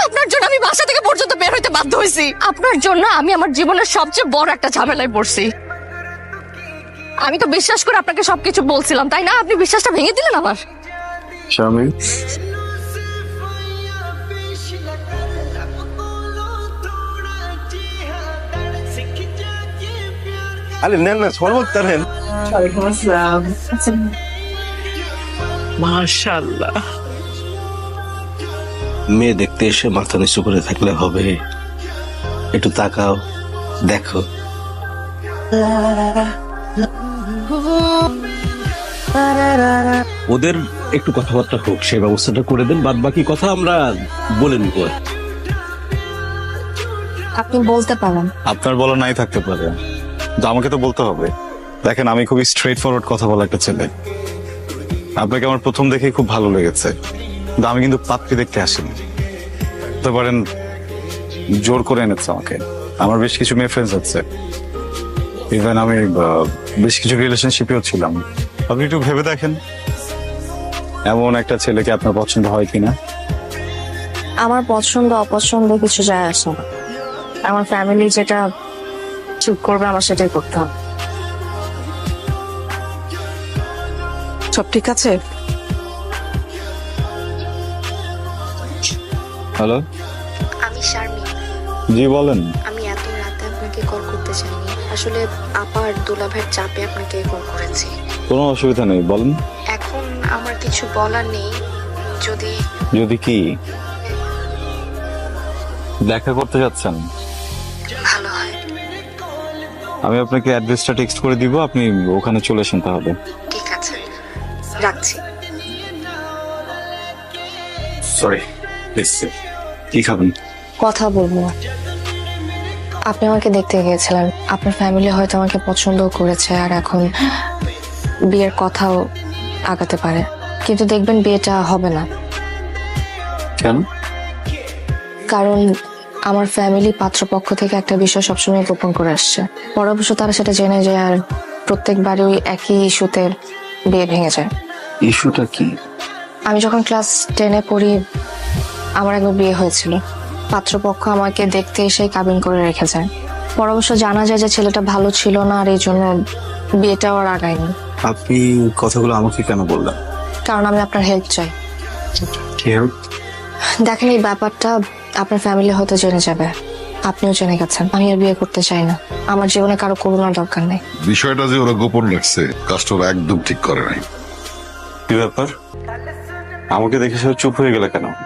আপনার জন্য আমি বাসা থেকে পর্যন্ত বের হইতে বাধ্য হয়েছি। আপনার জন্য আমি আমার জীবনের সবচেয়ে বড় একটা ঝামেলায় পড়ছি। আমি তো বিশ্বাস করে আপনাকে সবকিছু বলছিলাম, তাই না? আপনি বিশ্বাসটা ভেঙে দিলেন আমার। স্বামী, আরে নেন না, শরবত নেন। মাশাআল্লাহ। মেয়ে দেখতে এসে মাথা নিচু করে থাকলে হবে? একটু তাকাও, দেখো। ওদের একটু কথাবার্তা হোক, সেই ব্যবস্থাটা করে দেন, বাদ বাকি কথা আমরা বলে নিব। আপনি বলতে পারেন। আপনার বলা নাই থাকতে পারে, কিন্তু আমাকে তো বলতে হবে। দেখেন, আমি খুবই স্ট্রেট ফরওয়ার্ড কথা বলা একটা ছেলে। আপনাকে আমার প্রথম দেখেই খুব ভালো লেগেছে, কিন্তু আমি কিন্তু পাত্রী দেখতে আসিনি। বলতে পারেন জোর করে এনেছে আমাকে। আমার বেশ কিছু মেয়ে ফ্রেন্ডস আছে, ইভেন আমি বেশ কিছু রিলেশনশিপেও ছিলাম। আপনি একটু ভেবে দেখেন, এমন একটা ছেলেকে আপনার পছন্দ হয় কিনা। আমার পছন্দ অপছন্দ কিছু যায় আসে না। আমার ফ্যামিলি যেটা চুপ করবে আমার সেটাই করতে হবে। সব ঠিক আছে? হ্যালো, আমি শারমিন। জি বলেন। আমি এত রাতে আপনাকে কল করতে চাইনি, আসলে আপার দুলাভাইয়ের চাপে আপনাকে কল করেছি। কোনো অসুবিধা নেই, বলেন। এখন আমার কিছু বলার নেই, যদি যদি কি দেখা করতে যাচ্ছেন, ভালো হয়। আমি আপনাকে অ্যাড্রেসটা টেক্সট করে দিব, আপনি ওখানে চলে আসেন তাহলে। ঠিক আছে, রাখছি। সরি, কি খাবেন? কথা বলবো না। আপনি আমাকে দেখতে গিয়েছিলেন, আপনার ফ্যামিলি হয়তো আমাকে পছন্দ করেছে আর এখন বিয়ের কথাও আগাতে পারে, কিন্তু দেখবেন বিয়েটা হবে না। কেন? কারণ আমার ফ্যামিলি পাত্রপক্ষ থেকে একটা বিষয় সবসময় গোপন করে আসছে। পরে অবশ্য তারা সেটা জেনে যায় আর প্রত্যেকবারই ওই একই ইস্যুতে বিয়ে ভেঙে যায়। ইস্যুটা কি? আমি যখন ক্লাস 10-এ পড়ি আমার একবার বিয়ে হয়েছিল। পাত্রপক্ষ আমাকে দেখতে এসে কাবিন করে রেখে যায়। পরে অবশ্য জানা যায় যে ছেলেটা ভালো ছিল না আর এই জন্য বিয়েটাও আর আগায়নি। আপনি কথাগুলো আমাকে কেন বললেন? কারণ আমি আপনার হেল্প চাই। কি হেল্প? দেখেন, এই ব্যাপারটা আপনার ফ্যামিলি হয়তো জেনে যাবে, আপনিও জেনে গেছেন। আমি আর বিয়ে করতে চাই না, আমার জীবনে কারো করোনার দরকার নেই। বিষয়টা যে ওরা গোপন রাখছে, কাজটা ওরা একদম ঠিক করে নাই। কি ব্যাপার? আমাকে দেখে সব চুপ হয়ে গেলে কেন?